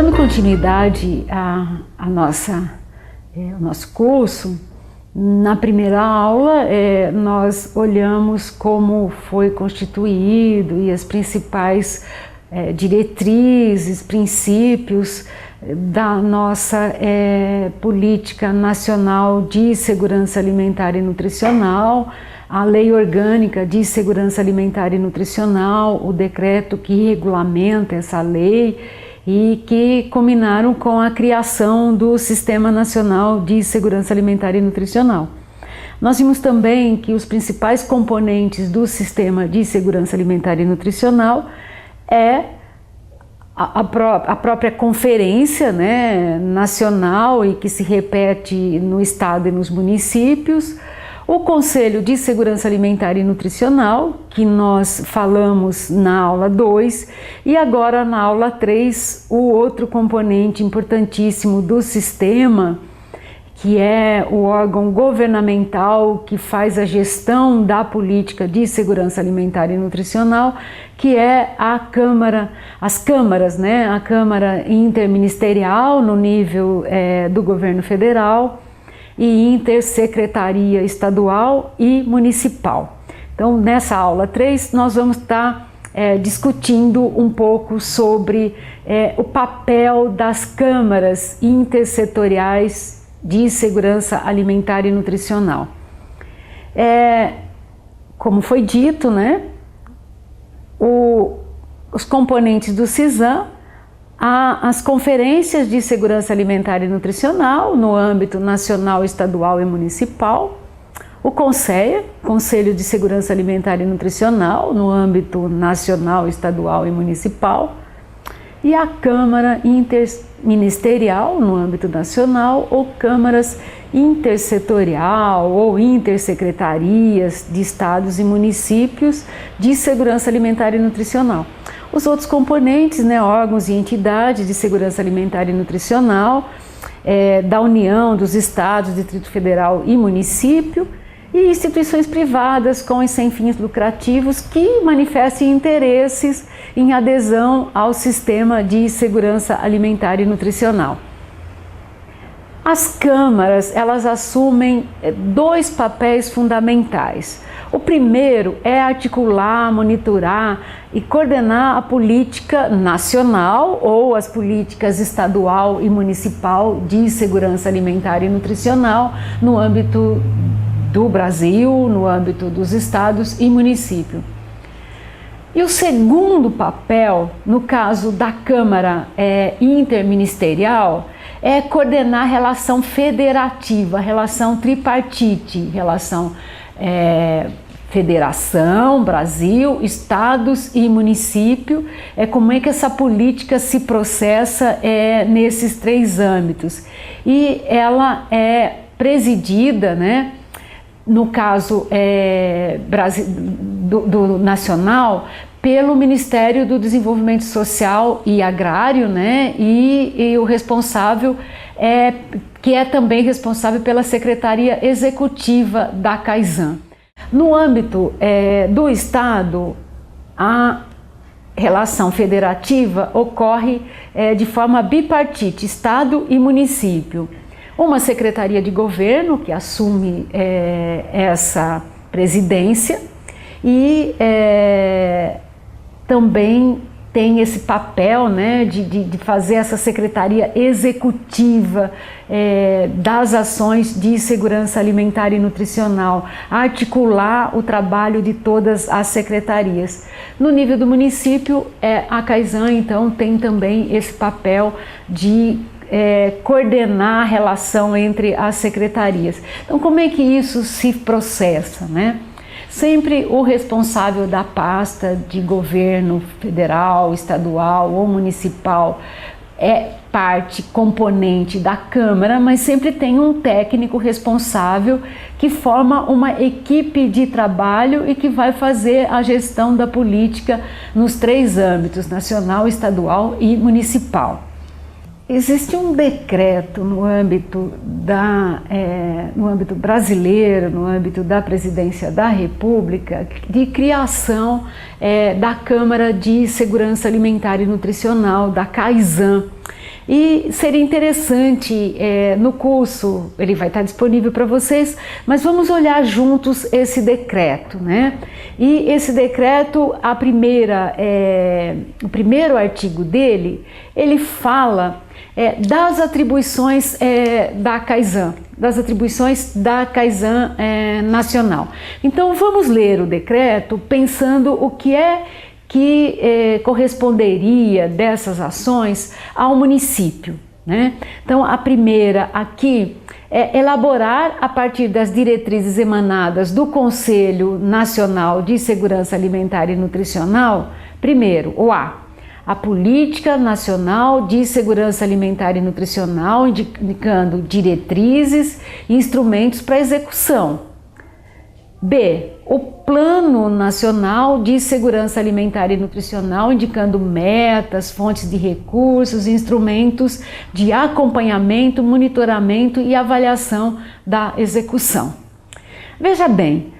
Dando continuidade ao nosso curso, na primeira aula nós olhamos como foi constituído e as principais diretrizes, princípios da nossa política nacional de segurança alimentar e nutricional, a Lei Orgânica de Segurança Alimentar e Nutricional, o decreto que regulamenta essa lei e que culminaram com a criação do Sistema Nacional de Segurança Alimentar e Nutricional. Nós vimos também que os principais componentes do Sistema de Segurança Alimentar e Nutricional é a própria conferência, né, nacional e que se repete no estado e nos municípios, o Conselho de Segurança Alimentar e Nutricional, que nós falamos na aula 2, e agora na aula 3, o outro componente importantíssimo do sistema, que é o órgão governamental que faz a gestão da política de segurança alimentar e nutricional, que é as câmaras, né? A Câmara Interministerial no nível do governo federal, e intersecretaria estadual e municipal. Então, nessa aula 3, nós vamos estar discutindo um pouco sobre o papel das câmaras intersetoriais de segurança alimentar e nutricional. Como foi dito, né, os componentes do CISAM, as conferências de segurança alimentar e nutricional no âmbito nacional, estadual e municipal, o CONSEA, Conselho de Segurança Alimentar e Nutricional no âmbito nacional, estadual e municipal, e a Câmara Interministerial no âmbito nacional ou câmaras intersetorial ou intersecretarias de estados e municípios de segurança alimentar e nutricional. Os outros componentes, né, órgãos e entidades de segurança alimentar e nutricional, da União, dos estados, Distrito Federal e município, e instituições privadas com e sem fins lucrativos que manifestem interesses em adesão ao sistema de segurança alimentar e nutricional. As câmaras, elas assumem dois papéis fundamentais. O primeiro é articular, monitorar e coordenar a política nacional ou as políticas estadual e municipal de segurança alimentar e nutricional no âmbito do Brasil, no âmbito dos estados e município. E o segundo papel, no caso da Câmara Interministerial, é coordenar a relação federativa, a relação tripartite, relação federação, Brasil, estados e município, como é que essa política se processa nesses três âmbitos. E ela é presidida, né, no caso do nacional, pelo Ministério do Desenvolvimento Social e Agrário, né, e o responsável que é também responsável pela Secretaria Executiva da CAISAN. No âmbito do Estado, a relação federativa ocorre de forma bipartite, Estado e município. Uma secretaria de governo que assume essa presidência e também tem esse papel, né, de fazer essa secretaria executiva das ações de segurança alimentar e nutricional, articular o trabalho de todas as secretarias. No nível do município, a CAISAN, então, tem também esse papel de coordenar a relação entre as secretarias. Então, como é que isso se processa, né? Sempre o responsável da pasta de governo federal, estadual ou municipal é parte, componente da Câmara, mas sempre tem um técnico responsável que forma uma equipe de trabalho e que vai fazer a gestão da política nos três âmbitos, nacional, estadual e municipal. Existe um decreto no âmbito brasileiro, no âmbito da Presidência da República, de criação da Câmara de Segurança Alimentar e Nutricional, da CAISAN. E seria interessante, no curso, ele vai estar disponível para vocês, mas vamos olhar juntos esse decreto, né? E esse decreto, o primeiro artigo dele, ele fala das atribuições da CAISAN, nacional. Então vamos ler o decreto pensando o que que corresponderia dessas ações ao município, né? Então a primeira aqui é elaborar, a partir das diretrizes emanadas do Conselho Nacional de Segurança Alimentar e Nutricional, primeiro, a Política Nacional de Segurança Alimentar e Nutricional, indicando diretrizes e instrumentos para execução. B. O Plano Nacional de Segurança Alimentar e Nutricional, indicando metas, fontes de recursos, instrumentos de acompanhamento, monitoramento e avaliação da execução. Veja bem,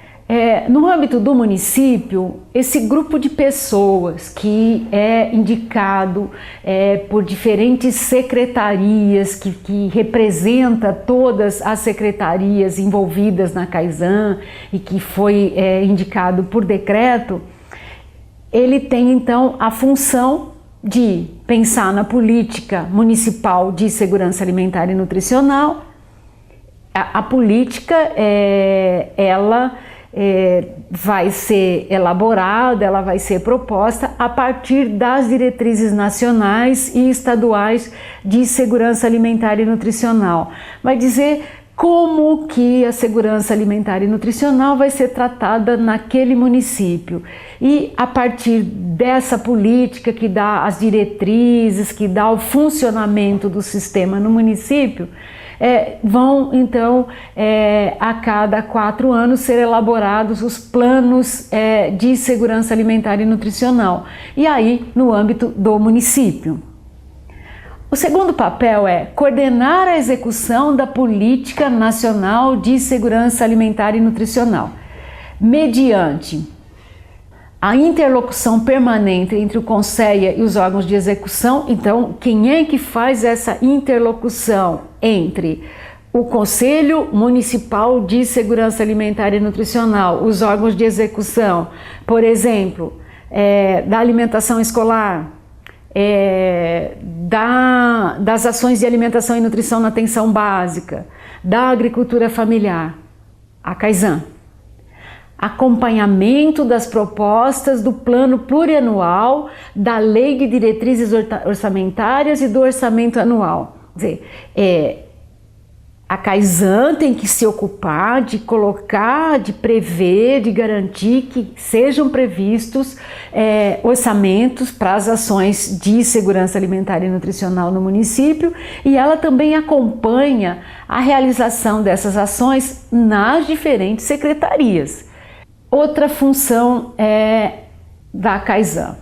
no âmbito do município, esse grupo de pessoas que é indicado por diferentes secretarias, que representa todas as secretarias envolvidas na CAISAN e que foi indicado por decreto, ele tem então a função de pensar na política municipal de segurança alimentar e nutricional. A política, ela vai ser elaborada, ela vai ser proposta a partir das diretrizes nacionais e estaduais de segurança alimentar e nutricional. Vai dizer como que a segurança alimentar e nutricional vai ser tratada naquele município. E a partir dessa política que dá as diretrizes, que dá o funcionamento do sistema no município, vão então a cada 4 anos ser elaborados os planos de segurança alimentar e nutricional, e aí no âmbito do município. O segundo papel é coordenar a execução da Política Nacional de Segurança Alimentar e Nutricional, mediante a interlocução permanente entre o CONSEA e os órgãos de execução. Então, quem é que faz essa interlocução entre o Conselho Municipal de Segurança Alimentar e Nutricional, os órgãos de execução, por exemplo, da alimentação escolar, das ações de alimentação e nutrição na atenção básica, da agricultura familiar, a CAISAN. Acompanhamento das propostas do plano plurianual, da lei de diretrizes orçamentárias e do orçamento anual. Quer dizer, a CAISAN tem que se ocupar de colocar, de prever, de garantir que sejam previstos orçamentos para as ações de segurança alimentar e nutricional no município, e ela também acompanha a realização dessas ações nas diferentes secretarias. Outra função da CAISAN: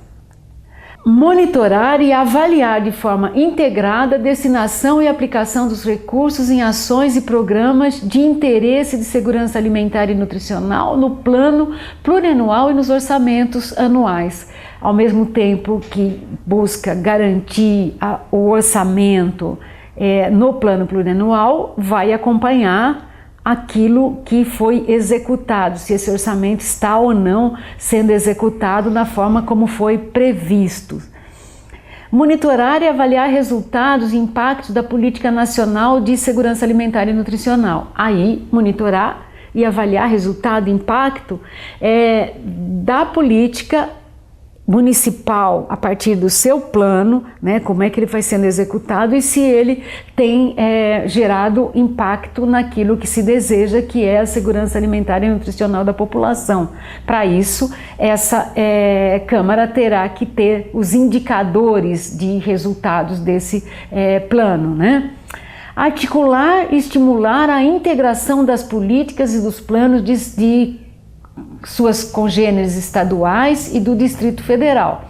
monitorar e avaliar de forma integrada a destinação e aplicação dos recursos em ações e programas de interesse de segurança alimentar e nutricional no plano plurianual e nos orçamentos anuais, ao mesmo tempo que busca garantir o orçamento no plano plurianual, vai acompanhar aquilo que foi executado, se esse orçamento está ou não sendo executado na forma como foi previsto. Monitorar e avaliar resultados e impactos da Política Nacional de Segurança Alimentar e Nutricional. Aí, monitorar e avaliar resultado e impacto da política municipal a partir do seu plano, né, como é que ele vai sendo executado e se ele tem gerado impacto naquilo que se deseja, que é a segurança alimentar e nutricional da população. Para isso, essa Câmara terá que ter os indicadores de resultados desse plano, né? Articular e estimular a integração das políticas e dos planos de suas congêneres estaduais e do Distrito Federal.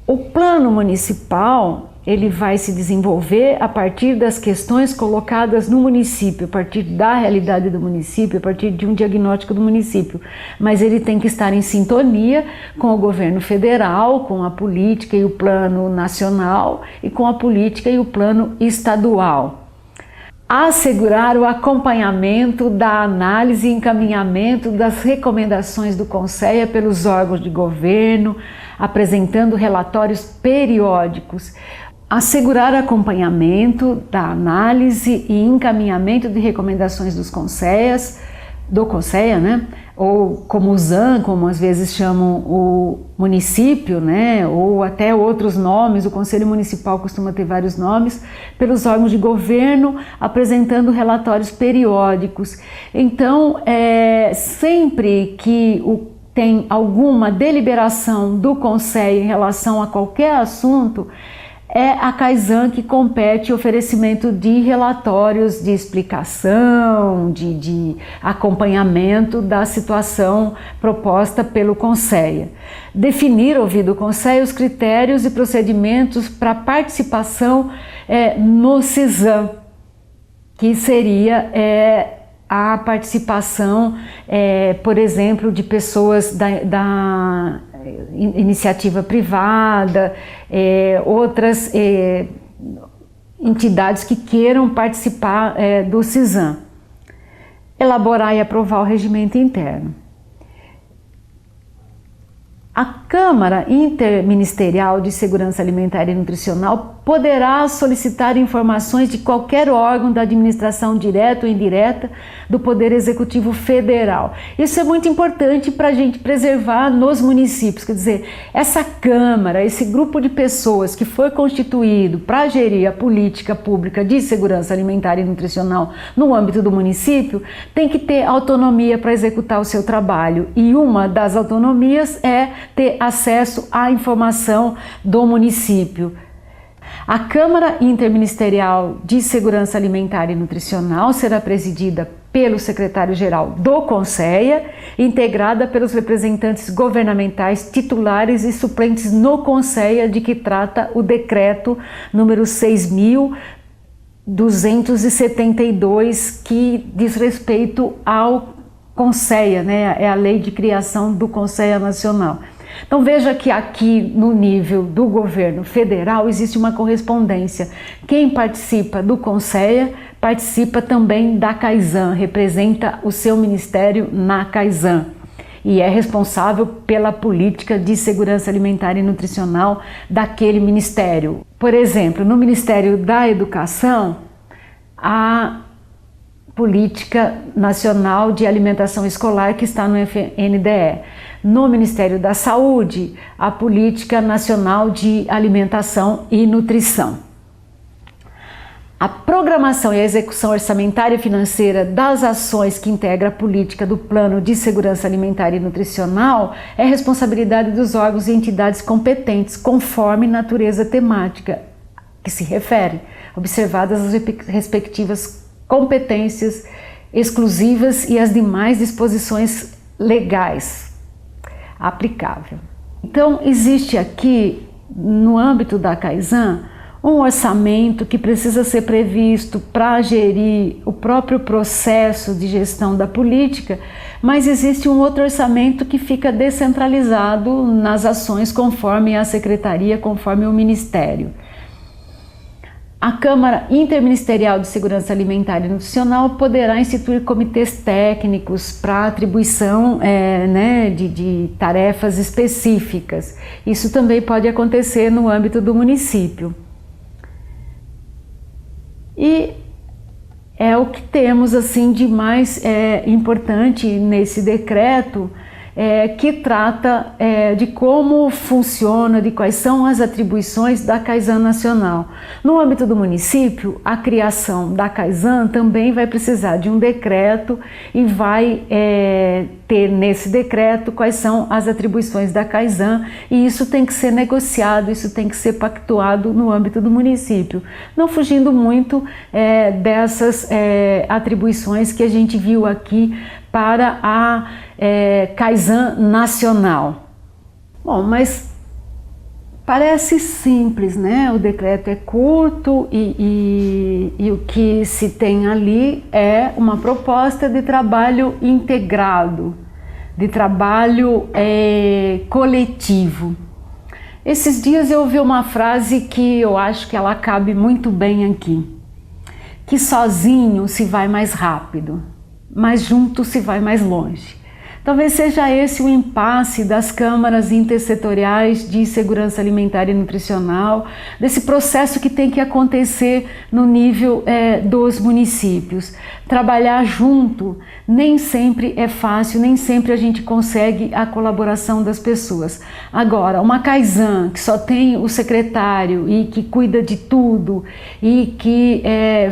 O plano municipal, ele vai se desenvolver a partir das questões colocadas no município, a partir da realidade do município, a partir de um diagnóstico do município. Mas ele tem que estar em sintonia com o governo federal, com a política e o plano nacional e com a política e o plano estadual. Assegurar o acompanhamento da análise e encaminhamento das recomendações do CONSEA pelos órgãos de governo, apresentando relatórios periódicos. Assegurar acompanhamento da análise e encaminhamento de recomendações dos CONSEAs, do CONSEA, né? Ou como o ZAN, como às vezes chamam o município, né? Ou até outros nomes, o Conselho Municipal costuma ter vários nomes, pelos órgãos de governo, apresentando relatórios periódicos. Então, sempre que tem alguma deliberação do CONSEA em relação a qualquer assunto, é a CAISAN que compete o oferecimento de relatórios de explicação, de acompanhamento da situação proposta pelo CONSEA. Definir, ouvido o CONSEA, os critérios e procedimentos para participação no CISAM, que seria a participação, por exemplo, de pessoas da iniciativa privada, outras entidades que queiram participar do CISAM. Elaborar e aprovar o regimento interno. A Câmara Interministerial de Segurança Alimentar e Nutricional poderá solicitar informações de qualquer órgão da administração direta ou indireta do Poder Executivo Federal. Isso é muito importante para a gente preservar nos municípios, quer dizer, essa Câmara, esse grupo de pessoas que foi constituído para gerir a política pública de segurança alimentar e nutricional no âmbito do município, tem que ter autonomia para executar o seu trabalho, e uma das autonomias é ter acesso à informação do município. A Câmara Interministerial de Segurança Alimentar e Nutricional será presidida pelo secretário-geral do CONSEA, integrada pelos representantes governamentais titulares e suplentes no CONSEA, de que trata o decreto número 6.272, que diz respeito ao CONSEA, né? É a lei de criação do CONSEA Nacional. Então veja que aqui no nível do governo federal existe uma correspondência. Quem participa do CONSEA participa também da CAISAN, representa o seu ministério na CAISAN e é responsável pela política de segurança alimentar e nutricional daquele ministério. Por exemplo, no Ministério da Educação, a Política Nacional de Alimentação Escolar, que está no FNDE. No Ministério da Saúde, a Política Nacional de Alimentação e Nutrição. A programação e a execução orçamentária e financeira das ações que integra a política do Plano de Segurança Alimentar e Nutricional é responsabilidade dos órgãos e entidades competentes, conforme natureza temática que se refere, observadas as respectivas competências exclusivas e as demais disposições legais aplicáveis. Então, existe aqui, no âmbito da CAISAN, um orçamento que precisa ser previsto para gerir o próprio processo de gestão da política, mas existe um outro orçamento que fica descentralizado nas ações conforme a secretaria, conforme o ministério. A Câmara Interministerial de Segurança Alimentar e Nutricional poderá instituir comitês técnicos para atribuição de tarefas específicas. Isso também pode acontecer no âmbito do município. E é o que temos assim de mais importante nesse decreto, que trata de como funciona, de quais são as atribuições da CAISAN Nacional. No âmbito do município, a criação da CAISAN também vai precisar de um decreto e vai ter nesse decreto quais são as atribuições da CAISAN, e isso tem que ser negociado, isso tem que ser pactuado no âmbito do município, não fugindo muito dessas atribuições que a gente viu aqui para a CAISAN Nacional. Bom, mas Parece simples, né? O decreto é curto e o que se tem ali é uma proposta de trabalho integrado, de trabalho coletivo. Esses dias eu ouvi uma frase que eu acho que ela cabe muito bem aqui, que sozinho se vai mais rápido, mas junto se vai mais longe. Talvez seja esse o impasse das câmaras intersetoriais de segurança alimentar e nutricional, desse processo que tem que acontecer no nível dos municípios. Trabalhar junto nem sempre é fácil, nem sempre a gente consegue a colaboração das pessoas. Agora, uma Kaizen que só tem o secretário e que cuida de tudo e que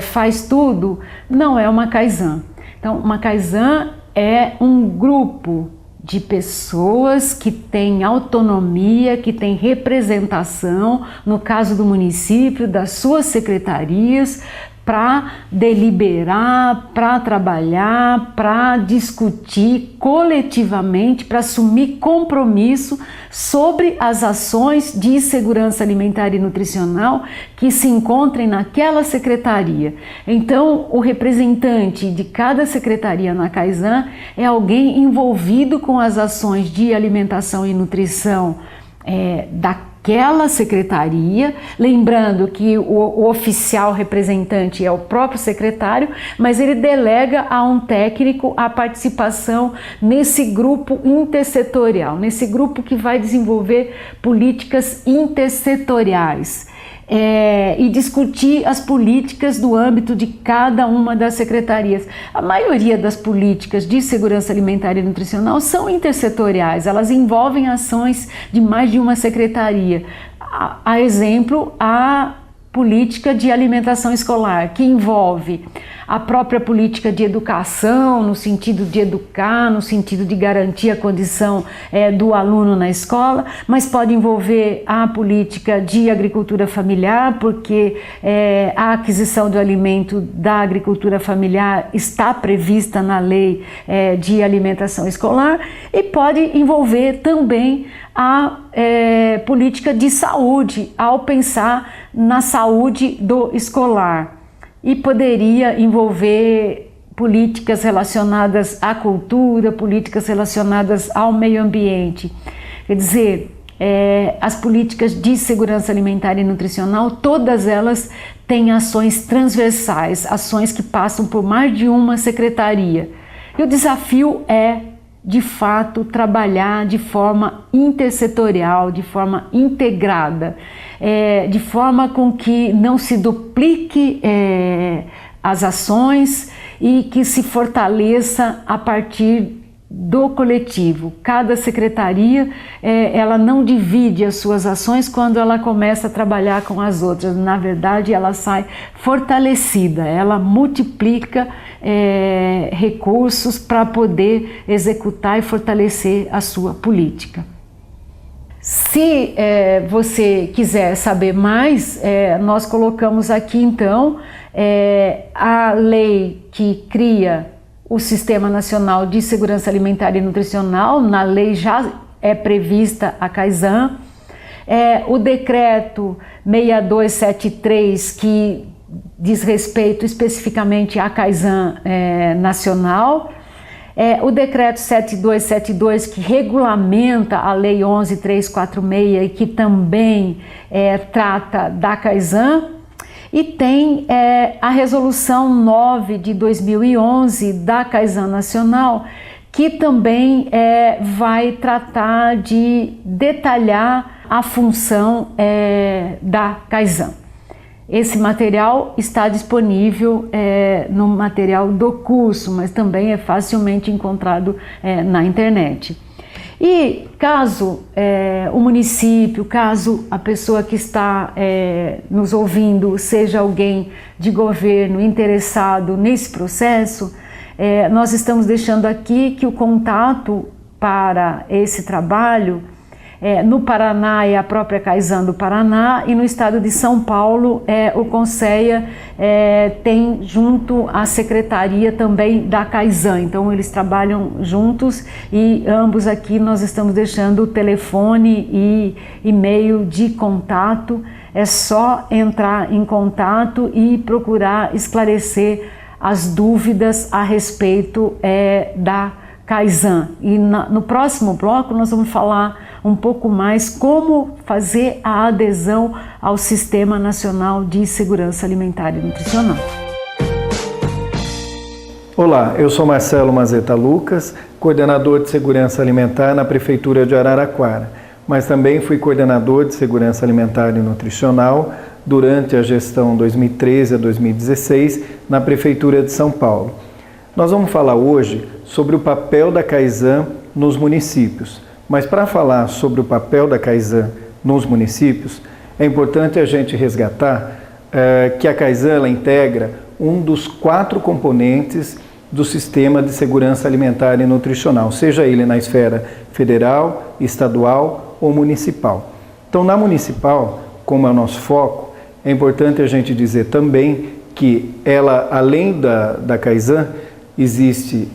faz tudo, não é uma Kaizen. Então, uma Kaizen é um grupo de pessoas que tem autonomia, que tem representação, no caso do município, das suas secretarias, para deliberar, para trabalhar, para discutir coletivamente, para assumir compromisso sobre as ações de segurança alimentar e nutricional que se encontrem naquela secretaria. Então, o representante de cada secretaria na Kaizen é alguém envolvido com as ações de alimentação e nutrição daquela secretaria, lembrando que o oficial representante é o próprio secretário, mas ele delega a um técnico a participação nesse grupo intersetorial, nesse grupo que vai desenvolver políticas intersetoriais. E discutir as políticas do âmbito de cada uma das secretarias. A maioria das políticas de segurança alimentar e nutricional são intersetoriais, elas envolvem ações de mais de uma secretaria. A exemplo, a política de alimentação escolar, que envolve a própria política de educação, no sentido de educar, no sentido de garantir a condição do aluno na escola, mas pode envolver a política de agricultura familiar, porque a aquisição do alimento da agricultura familiar está prevista na lei de alimentação escolar, e pode envolver também a política de saúde, ao pensar na saúde do escolar. E poderia envolver políticas relacionadas à cultura, políticas relacionadas ao meio ambiente. Quer dizer, as políticas de segurança alimentar e nutricional, todas elas têm ações transversais, ações que passam por mais de uma secretaria. E o desafio é, de fato, trabalhar de forma intersetorial, de forma integrada, de forma com que não se duplique as ações e que se fortaleça a partir do coletivo. Cada secretaria, ela não divide as suas ações quando ela começa a trabalhar com as outras. Na verdade, ela sai fortalecida, ela multiplica recursos para poder executar e fortalecer a sua política. Se você quiser saber mais, nós colocamos aqui então a lei que cria o Sistema Nacional de Segurança Alimentar e Nutricional. Na lei já é prevista a Kaizen, o decreto 6273, que diz respeito especificamente à Kaizen nacional, o decreto 7272, que regulamenta a lei 11346 e que também trata da Kaizen, e tem a resolução 9 de 2011 da Kaizen Nacional, que também vai tratar de detalhar a função da Kaizen. Esse material está disponível no material do curso, mas também é facilmente encontrado na internet. E caso o município, caso a pessoa que está nos ouvindo seja alguém de governo interessado nesse processo, nós estamos deixando aqui que o contato para esse trabalho No Paraná é a própria Kaizen do Paraná, e no estado de São Paulo o Conceia tem junto a secretaria também da Kaizen. Então eles trabalham juntos, e ambos aqui nós estamos deixando o telefone e e-mail de contato. É só entrar em contato e procurar esclarecer as dúvidas a respeito da Kaizen. E no próximo bloco nós vamos falar um pouco mais como fazer a adesão ao Sistema Nacional de Segurança Alimentar e Nutricional. Olá, eu sou Marcelo Mazeta Lucas, coordenador de Segurança Alimentar na Prefeitura de Araraquara, mas também fui coordenador de Segurança Alimentar e Nutricional durante a gestão 2013 a 2016 na Prefeitura de São Paulo. Nós vamos falar hoje sobre o papel da Kaizen nos municípios. Mas para falar sobre o papel da Kaizen nos municípios, é importante a gente resgatar que a Kaizen ela integra um dos 4 componentes do Sistema de Segurança Alimentar e Nutricional, seja ele na esfera federal, estadual ou municipal. Então, na municipal, como é o nosso foco, é importante a gente dizer também que ela, além da Kaizen, existe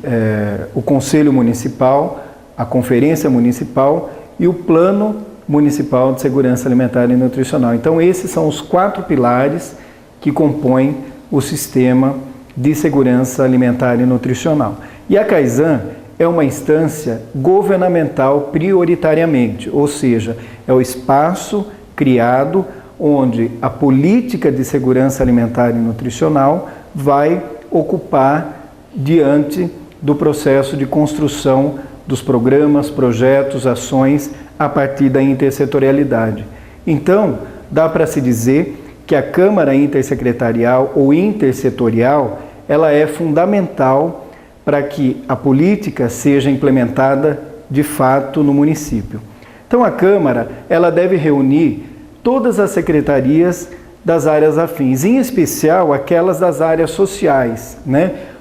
o Conselho Municipal, a Conferência Municipal e o Plano Municipal de Segurança Alimentar e Nutricional. Então, esses são os 4 pilares que compõem o Sistema de Segurança Alimentar e Nutricional. E a Kaizen é uma instância governamental prioritariamente, ou seja, é o espaço criado onde a política de segurança alimentar e nutricional vai ocupar diante do processo de construção dos programas, projetos, ações a partir da intersetorialidade. Então, dá para se dizer que a Câmara Intersecretarial ou Intersetorial, ela é fundamental para que a política seja implementada de fato no município. Então, a Câmara, ela deve reunir todas as secretarias das áreas afins, em especial aquelas das áreas sociais,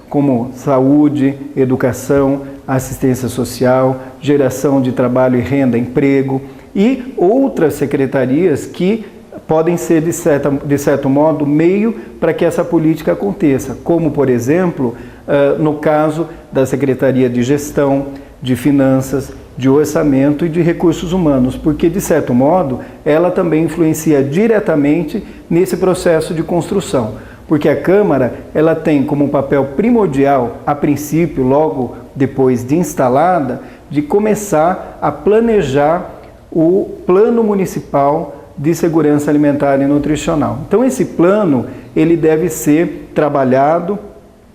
como saúde, educação, assistência social, geração de trabalho e renda, emprego, e outras secretarias que podem ser, de certo modo, meio para que essa política aconteça, como, por exemplo, no caso da Secretaria de Gestão, de Finanças, de Orçamento e de Recursos Humanos, porque, de certo modo, ela também influencia diretamente nesse processo de construção, porque a Câmara ela tem como papel primordial, a princípio, logo depois de instalada, de começar a planejar o Plano Municipal de Segurança Alimentar e Nutricional. Então, esse plano ele deve ser trabalhado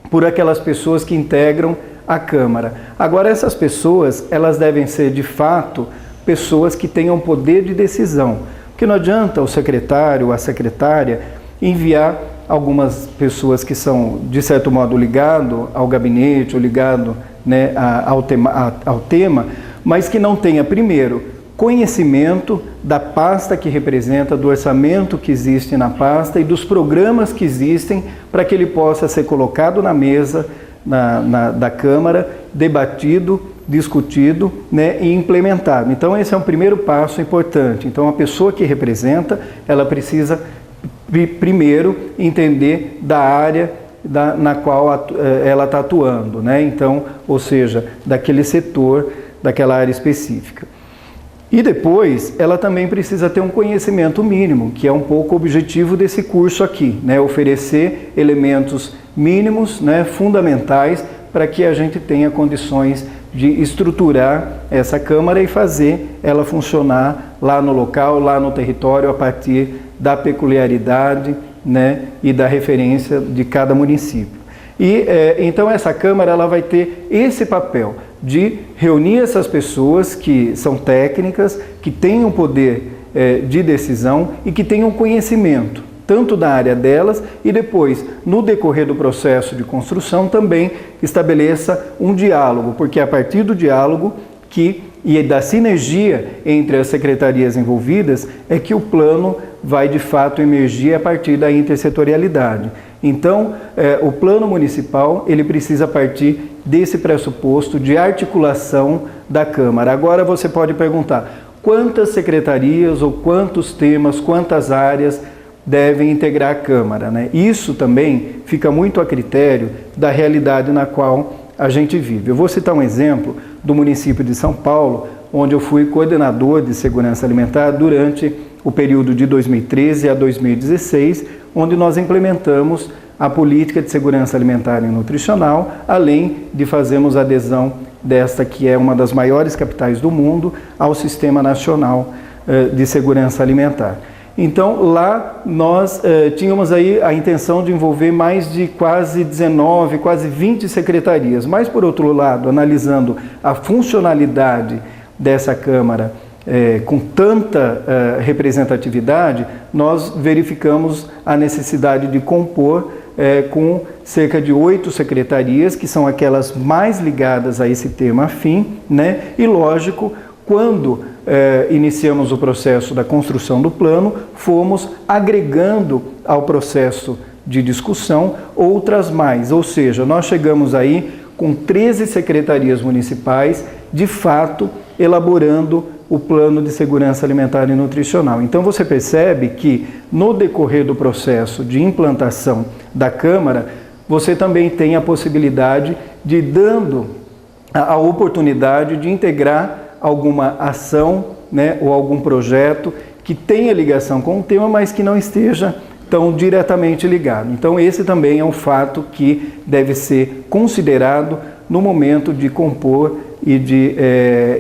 por aquelas pessoas que integram a Câmara. Agora, essas pessoas, elas devem ser, de fato, pessoas que tenham poder de decisão, porque não adianta o secretário ou a secretária enviar algumas pessoas que são, de certo modo, ligado ao gabinete, ou ligado ao tema, mas que não tenha, primeiro, conhecimento da pasta que representa, do orçamento que existe na pasta e dos programas que existem para que ele possa ser colocado na mesa da Câmara, debatido, discutido e implementado. Então, esse é um primeiro passo importante. Então, a pessoa que representa, ela precisa primeiro entender da área na qual ela está atuando, Então, ou seja, daquele setor, daquela área específica. E depois, ela também precisa ter um conhecimento mínimo, que é um pouco o objetivo desse curso aqui, oferecer elementos mínimos, fundamentais, para que a gente tenha condições de estruturar essa Câmara e fazer ela funcionar lá no local, lá no território, a partir da peculiaridade e da referência de cada município. E então essa Câmara ela vai ter esse papel de reunir essas pessoas que são técnicas, que têm um poder de decisão e que tenham conhecimento, tanto da área delas, e depois, no decorrer do processo de construção, também estabeleça um diálogo, porque é a partir do diálogo e da sinergia entre as secretarias envolvidas é que o plano vai de fato emergir a partir da intersetorialidade. Então, o plano municipal ele precisa partir desse pressuposto de articulação da Câmara. Agora você pode perguntar, quantas secretarias ou quantos temas, quantas áreas devem integrar a Câmara, né? Isso também fica muito a critério da realidade na qual a gente vive. Eu vou citar um exemplo do município de São Paulo, onde eu fui coordenador de segurança alimentar durante o período de 2013 a 2016, onde nós implementamos a política de segurança alimentar e nutricional, além de fazermos adesão desta que é uma das maiores capitais do mundo ao Sistema Nacional de Segurança Alimentar. Então lá nós tínhamos aí a intenção de envolver mais de quase 19, quase 20 secretarias, mas por outro lado, analisando a funcionalidade dessa Câmara com tanta representatividade, nós verificamos a necessidade de compor com cerca de 8 secretarias, que são aquelas mais ligadas a esse tema afim, né? E lógico, quando iniciamos o processo da construção do plano, fomos agregando ao processo de discussão outras mais, ou seja, nós chegamos aí com 13 secretarias municipais, de fato, elaborando o plano de segurança alimentar e nutricional. Então você percebe que no decorrer do processo de implantação da Câmara, você também tem a possibilidade de dando a oportunidade de integrar alguma ação, né, ou algum projeto que tenha ligação com o tema, mas que não esteja tão diretamente ligado. Então esse também é um fato que deve ser considerado no momento de compor e de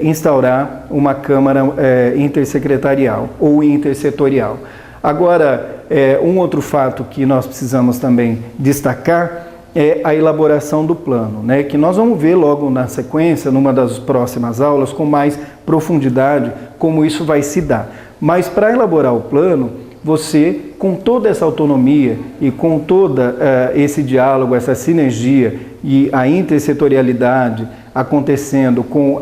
instaurar uma Câmara intersecretarial ou intersetorial. Agora, um outro fato que nós precisamos também destacar é a elaboração do plano, né, que nós vamos ver logo na sequência, numa das próximas aulas, com mais profundidade, como isso vai se dar. Mas para elaborar o plano, você, com toda essa autonomia e com todo esse diálogo, essa sinergia e a intersetorialidade acontecendo com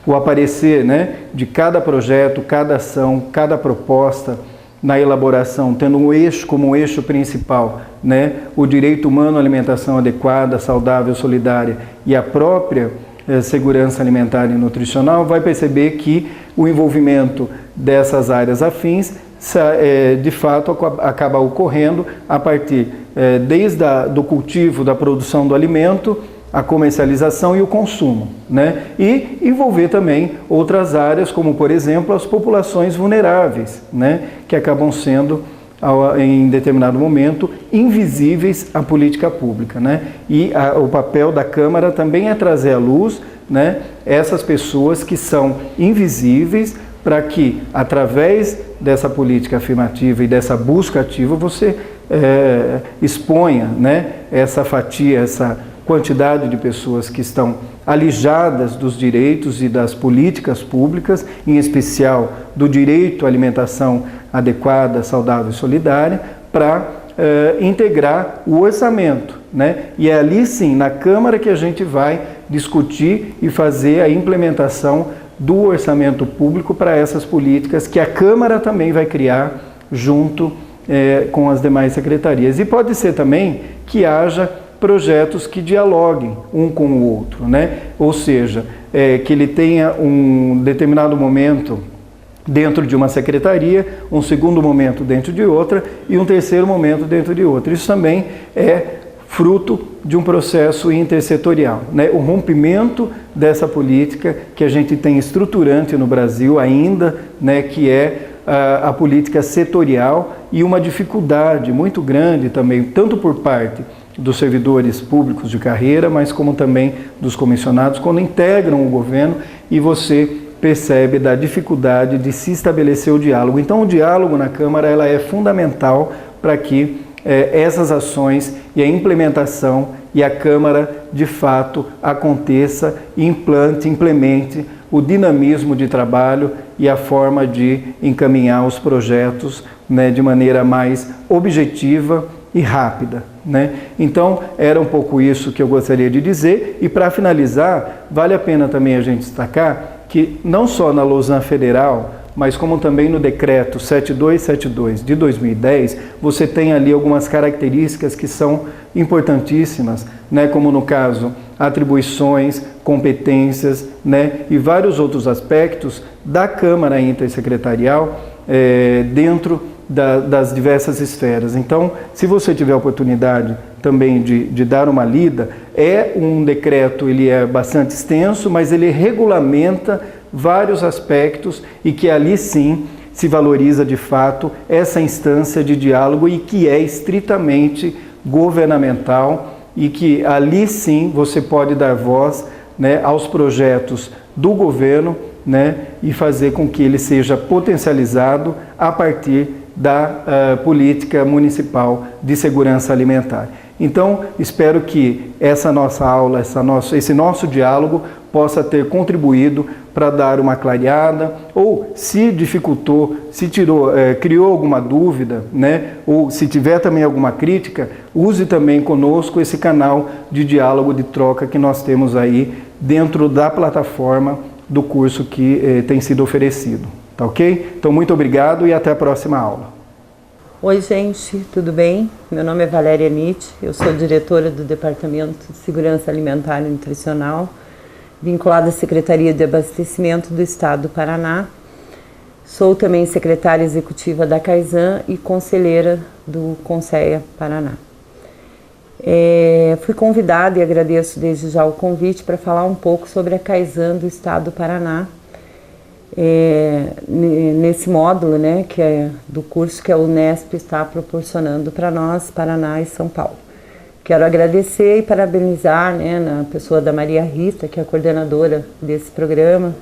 o aparecer, né, de cada projeto, cada ação, cada proposta, na elaboração, tendo um eixo como um eixo principal, né, o direito humano à alimentação adequada, saudável, solidária e a própria segurança alimentar e nutricional, vai perceber que o envolvimento dessas áreas afins, de fato, acaba ocorrendo a partir desde do cultivo, da produção do alimento, a comercialização e o consumo, né? E envolver também outras áreas, como por exemplo as populações vulneráveis, né? Que acabam sendo, em determinado momento, invisíveis à política pública, né? E o papel da Câmara também é trazer à luz, né, essas pessoas que são invisíveis, para que, através dessa política afirmativa e dessa busca ativa, você exponha, né, essa fatia, essa quantidade de pessoas que estão alijadas dos direitos e das políticas públicas, em especial do direito à alimentação adequada, saudável e solidária, para integrar o orçamento, né? E é ali sim, na Câmara, que a gente vai discutir e fazer a implementação do orçamento público para essas políticas que a Câmara também vai criar junto com as demais secretarias. E pode ser também que haja projetos que dialoguem um com o outro, né? Ou seja, que ele tenha um determinado momento dentro de uma secretaria, um segundo momento dentro de outra e um terceiro momento dentro de outra. Isso também é fruto de um processo intersetorial, né? O rompimento dessa política que a gente tem estruturante no Brasil ainda, né? Que é a política setorial, e uma dificuldade muito grande também, tanto por parte dos servidores públicos de carreira, mas como também dos comissionados, quando integram o governo, e você percebe da dificuldade de se estabelecer o diálogo. Então o diálogo na Câmara ela é fundamental para que essas ações e a implementação e a Câmara de fato aconteça e implemente o dinamismo de trabalho e a forma de encaminhar os projetos, né, de maneira mais objetiva e rápida, né? Então, era um pouco isso que eu gostaria de dizer. E para finalizar, vale a pena também a gente destacar que não só na Lausanne Federal, mas como também no decreto 7272 de 2010, você tem ali algumas características que são importantíssimas, né, como no caso atribuições, competências, né, e vários outros aspectos da Câmara Intersecretarial dentro das diversas esferas. Então, se você tiver a oportunidade também de dar uma lida, é um decreto, ele é bastante extenso, mas ele regulamenta vários aspectos e que ali sim se valoriza de fato essa instância de diálogo e que é estritamente governamental e que ali sim você pode dar voz, né, aos projetos do governo, né, e fazer com que ele seja potencializado a partir da política municipal de segurança alimentar. Então, espero que essa nossa aula, esse nosso diálogo possa ter contribuído para dar uma clareada, ou se dificultou, se criou alguma dúvida, né, ou se tiver também alguma crítica, use também conosco esse canal de diálogo, de troca que nós temos aí dentro da plataforma do curso que tem sido oferecido. Tá ok? Então, muito obrigado e até a próxima aula. Oi, gente, tudo bem? Meu nome é Valéria Nietzsche, eu sou diretora do Departamento de Segurança Alimentar e Nutricional, vinculada à Secretaria de Abastecimento do Estado do Paraná. Sou também secretária executiva da CAISAN e conselheira do CONSEA Paraná. Fui convidada e agradeço desde já o convite para falar um pouco sobre a CAISAN do Estado do Paraná, nesse módulo, né, que é do curso que a Unesp está proporcionando para nós, Paraná e São Paulo. Quero agradecer e parabenizar, né, na pessoa da Maria Rita, que é a coordenadora desse programa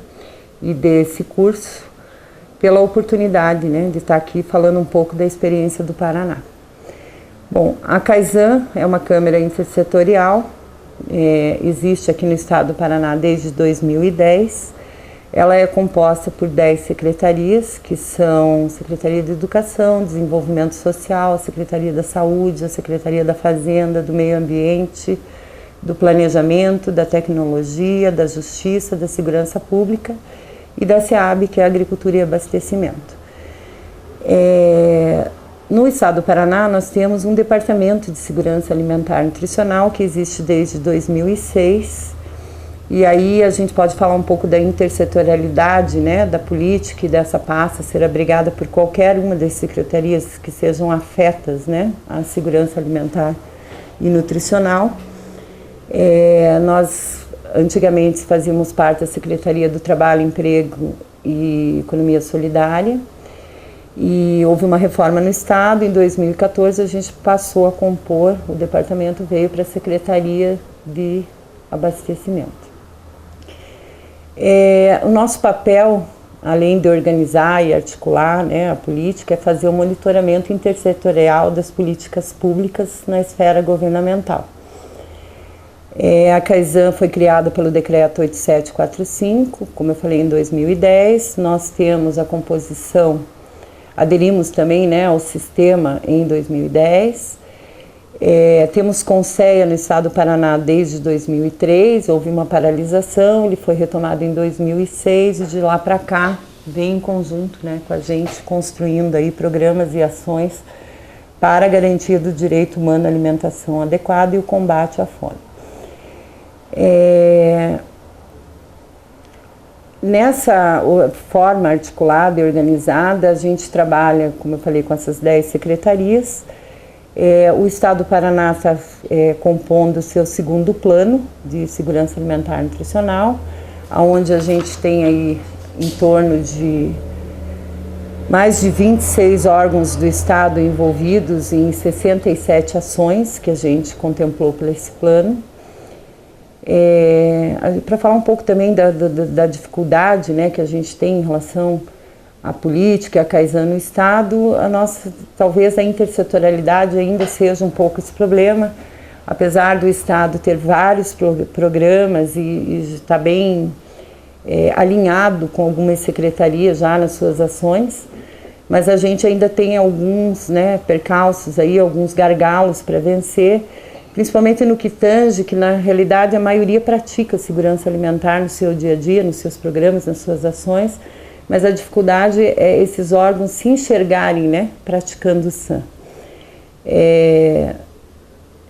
e desse curso, pela oportunidade, né, de estar aqui falando um pouco da experiência do Paraná. Bom, a CAISAN é uma câmara intersetorial, existe aqui no estado do Paraná desde 2010. Ela é composta por 10 secretarias, que são Secretaria de Educação, Desenvolvimento Social, a Secretaria da Saúde, a Secretaria da Fazenda, do Meio Ambiente, do Planejamento, da Tecnologia, da Justiça, da Segurança Pública e da SEAB, que é a Agricultura e Abastecimento. No estado do Paraná, nós temos um Departamento de Segurança Alimentar e Nutricional, que existe desde 2006, e aí a gente pode falar um pouco da intersetorialidade, né, da política e dessa pasta ser abrigada por qualquer uma das secretarias que sejam afetas, né, à segurança alimentar e nutricional. Nós antigamente fazíamos parte da Secretaria do Trabalho, Emprego e Economia Solidária, e houve uma reforma no estado. Em 2014 a gente passou a compor, o departamento veio para a Secretaria de Abastecimento. O nosso papel, além de organizar e articular, né, a política, é fazer o monitoramento intersetorial das políticas públicas na esfera governamental. A CAISAN foi criada pelo Decreto 8745, como eu falei, em 2010. Nós temos a composição, aderimos também, né, ao sistema em 2010. Temos CONSEA no estado do Paraná desde 2003, houve uma paralisação, ele foi retomado em 2006 e de lá para cá vem em conjunto, né, com a gente, construindo aí programas e ações para a garantia do direito humano à alimentação adequada e o combate à fome. Nessa forma articulada e organizada, a gente trabalha, como eu falei, com essas 10 secretarias. O estado do Paraná está compondo o seu segundo plano de segurança alimentar e nutricional, onde a gente tem aí em torno de mais de 26 órgãos do estado envolvidos em 67 ações que a gente contemplou por esse plano. Para falar um pouco também da dificuldade, né, que a gente tem em relação à política, a CAISAN no estado, talvez a intersetorialidade ainda seja um pouco esse problema, apesar do estado ter vários programas e estar bem alinhado com algumas secretarias já nas suas ações, mas a gente ainda tem alguns, né, percalços aí, alguns gargalos para vencer, principalmente no que tange, que na realidade a maioria pratica segurança alimentar no seu dia a dia, nos seus programas, nas suas ações, mas a dificuldade é esses órgãos se enxergarem, né, praticando o SAM.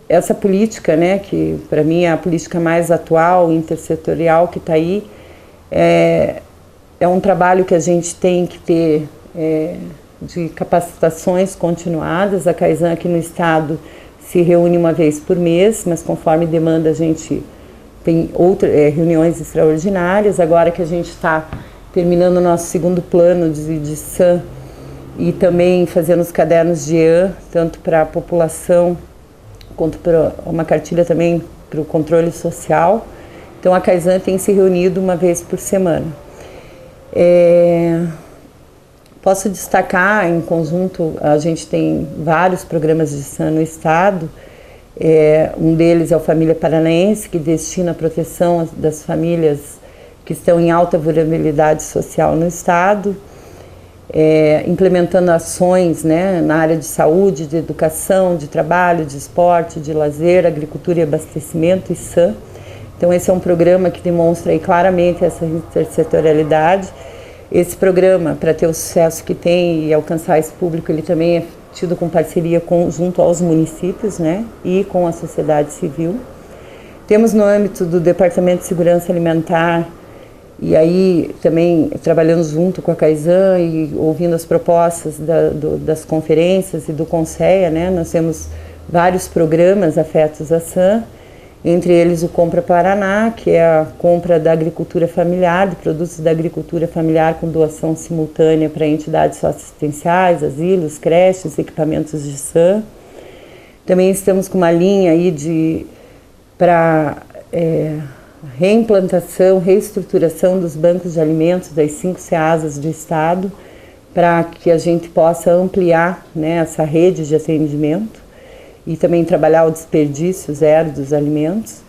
essa política, né, que para mim é a política mais atual, intersetorial que está aí, é um trabalho que a gente tem que ter de capacitações continuadas. A Kaizen aqui no estado se reúne uma vez por mês, mas conforme demanda a gente tem outras reuniões extraordinárias. Agora que a gente está terminando o nosso segundo plano de SAM e também fazendo os cadernos de EAN, tanto para a população quanto para uma cartilha também para o controle social. Então a Kaizen tem se reunido uma vez por semana. Posso destacar, em conjunto, a gente tem vários programas de SAM no estado. Um deles é o Família Paranaense, que destina a proteção das famílias que estão em alta vulnerabilidade social no estado, implementando ações, né, na área de saúde, de educação, de trabalho, de esporte, de lazer, agricultura e abastecimento e SAM. Então esse é um programa que demonstra aí claramente essa intersetorialidade. Esse programa, para ter o sucesso que tem e alcançar esse público, ele também é tido com parceria junto aos municípios, né, e com a sociedade civil. Temos no âmbito do Departamento de Segurança Alimentar, e aí também trabalhando junto com a Kaizen e ouvindo as propostas das conferências e do Conceia, né, nós temos vários programas afetos à SAM, entre eles o Compra Paraná, que é a compra da agricultura familiar, de produtos da agricultura familiar com doação simultânea para entidades socioassistenciais, asilos, creches, equipamentos de SAM. Também estamos com uma linha aí para reimplantação, reestruturação dos bancos de alimentos das 5 CEASAs do estado, para que a gente possa ampliar, né, essa rede de atendimento e também trabalhar o desperdício zero dos alimentos.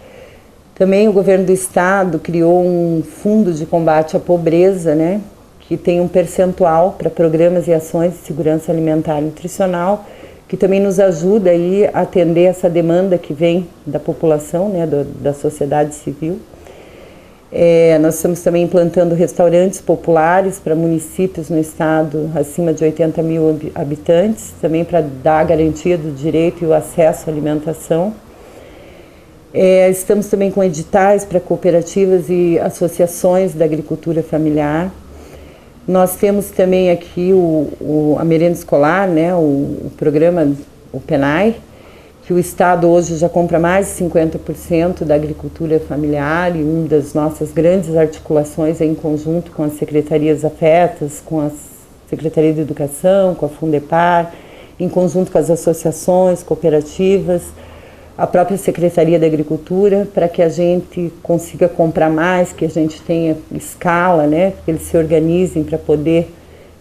Também o governo do estado criou um fundo de combate à pobreza, né, que tem um percentual para programas e ações de segurança alimentar e nutricional, que também nos ajuda aí a atender essa demanda que vem da população, né, da sociedade civil. Nós estamos também implantando restaurantes populares para municípios no estado acima de 80 mil habitantes, também para dar a garantia do direito e o acesso à alimentação. Estamos também com editais para cooperativas e associações da agricultura familiar. Nós temos também aqui a merenda escolar, né, o programa, o PENAI, que o estado hoje já compra mais de 50% da agricultura familiar, e uma das nossas grandes articulações é em conjunto com as secretarias afetas, com a Secretaria de Educação, com a Fundepar, em conjunto com as associações, cooperativas, a própria Secretaria da Agricultura, para que a gente consiga comprar mais, que a gente tenha escala, né, que eles se organizem para poder,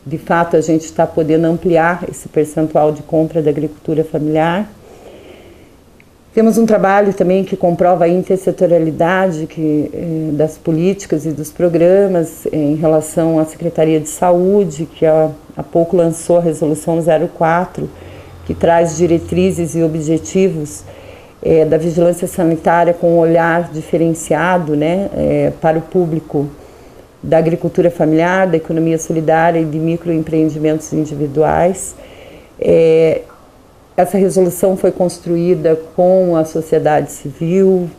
de fato, a gente está podendo ampliar esse percentual de compra da agricultura familiar. Temos um trabalho também que comprova a intersetorialidade das políticas e dos programas em relação à Secretaria de Saúde, que há pouco lançou a Resolução 04, que traz diretrizes e objetivos da vigilância sanitária com um olhar diferenciado, né, para o público da agricultura familiar, da economia solidária e de microempreendimentos individuais. Essa resolução foi construída com a sociedade civil,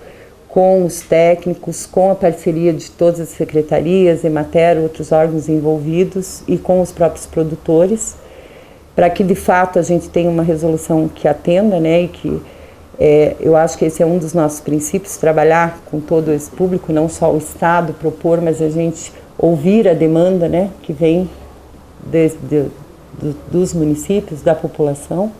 com os técnicos, com a parceria de todas as secretarias, Emater, outros órgãos envolvidos e com os próprios produtores, para que de fato a gente tenha uma resolução que atenda, né, e que eu acho que esse é um dos nossos princípios, trabalhar com todo esse público, não só o Estado propor, mas a gente ouvir a demanda, né, que vem dos municípios, da população.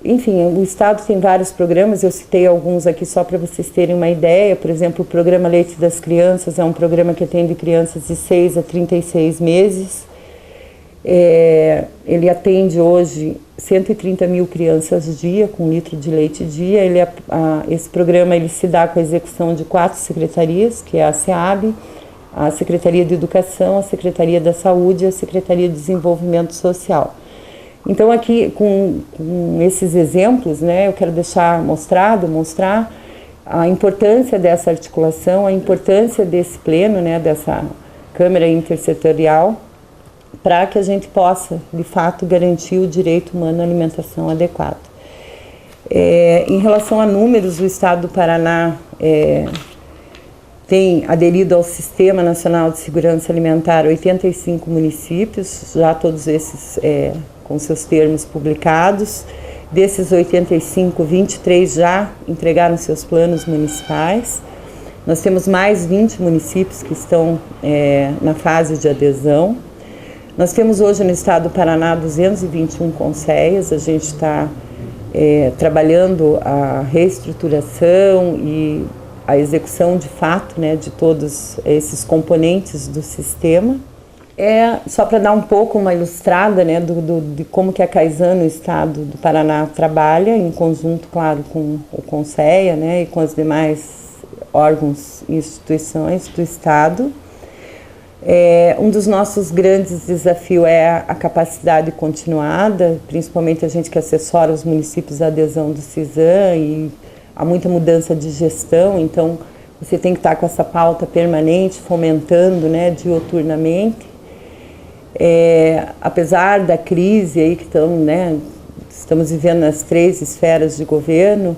Enfim, o estado tem vários programas, eu citei alguns aqui só para vocês terem uma ideia. Por exemplo, o programa Leite das Crianças é um programa que atende crianças de 6 a 36 meses. Ele atende hoje 130 mil crianças dia, com 1 litro de leite dia. Esse programa ele se dá com a execução de 4 secretarias, que é a SEAB, a Secretaria de Educação, a Secretaria da Saúde e a Secretaria de Desenvolvimento Social. Então aqui, com esses exemplos, né, eu quero mostrar a importância dessa articulação, a importância desse pleno, né, dessa Câmara Intersetorial, para que a gente possa, de fato, garantir o direito humano à alimentação adequada. Em relação a números, o Estado do Paraná tem aderido ao Sistema Nacional de Segurança Alimentar 85 municípios, já todos esses com seus termos publicados. Desses 85, 23 já entregaram seus planos municipais. Nós temos mais 20 municípios que estão na fase de adesão. Nós temos hoje no estado do Paraná 221 conselhos. A gente está trabalhando a reestruturação e a execução de fato, né, de todos esses componentes do sistema. Só para dar um pouco uma ilustrada, né, de como que a CAISAN no estado do Paraná trabalha, em conjunto, claro, com o Conselho, né, e com os demais órgãos e instituições do estado. Um dos nossos grandes desafios é a capacidade continuada, principalmente a gente que assessora os municípios à adesão do CISAM, e há muita mudança de gestão, então você tem que estar com essa pauta permanente, fomentando, né, diuturnamente. Apesar da crise aí que estamos vivendo nas 3 esferas de governo,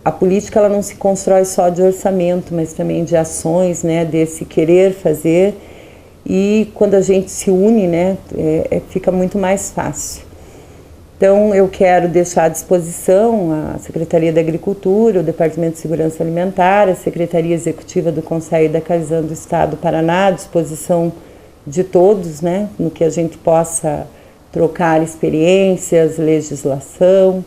a política ela não se constrói só de orçamento, mas também de ações, né, desse querer fazer, e quando a gente se une, né, fica muito mais fácil. Então eu quero deixar à disposição a Secretaria da Agricultura, o Departamento de Segurança Alimentar, a Secretaria Executiva do Conselho da CAISAN do Estado do Paraná, à disposição de todos, né, no que a gente possa trocar experiências, legislação.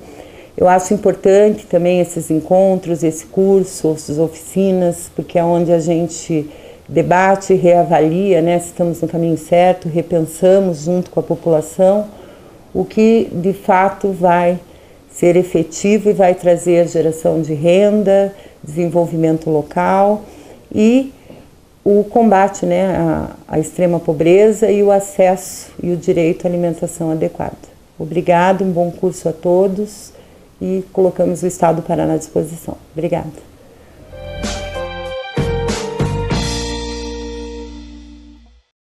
Eu acho importante também esses encontros, esse curso, essas oficinas, porque é onde a gente debate, reavalia, né, se estamos no caminho certo, repensamos junto com a população o que de fato vai ser efetivo e vai trazer geração de renda, desenvolvimento local e o combate, né, à extrema pobreza e o acesso e o direito à alimentação adequada. Obrigado, um bom curso a todos e colocamos o Estado do Paraná à disposição. Obrigada.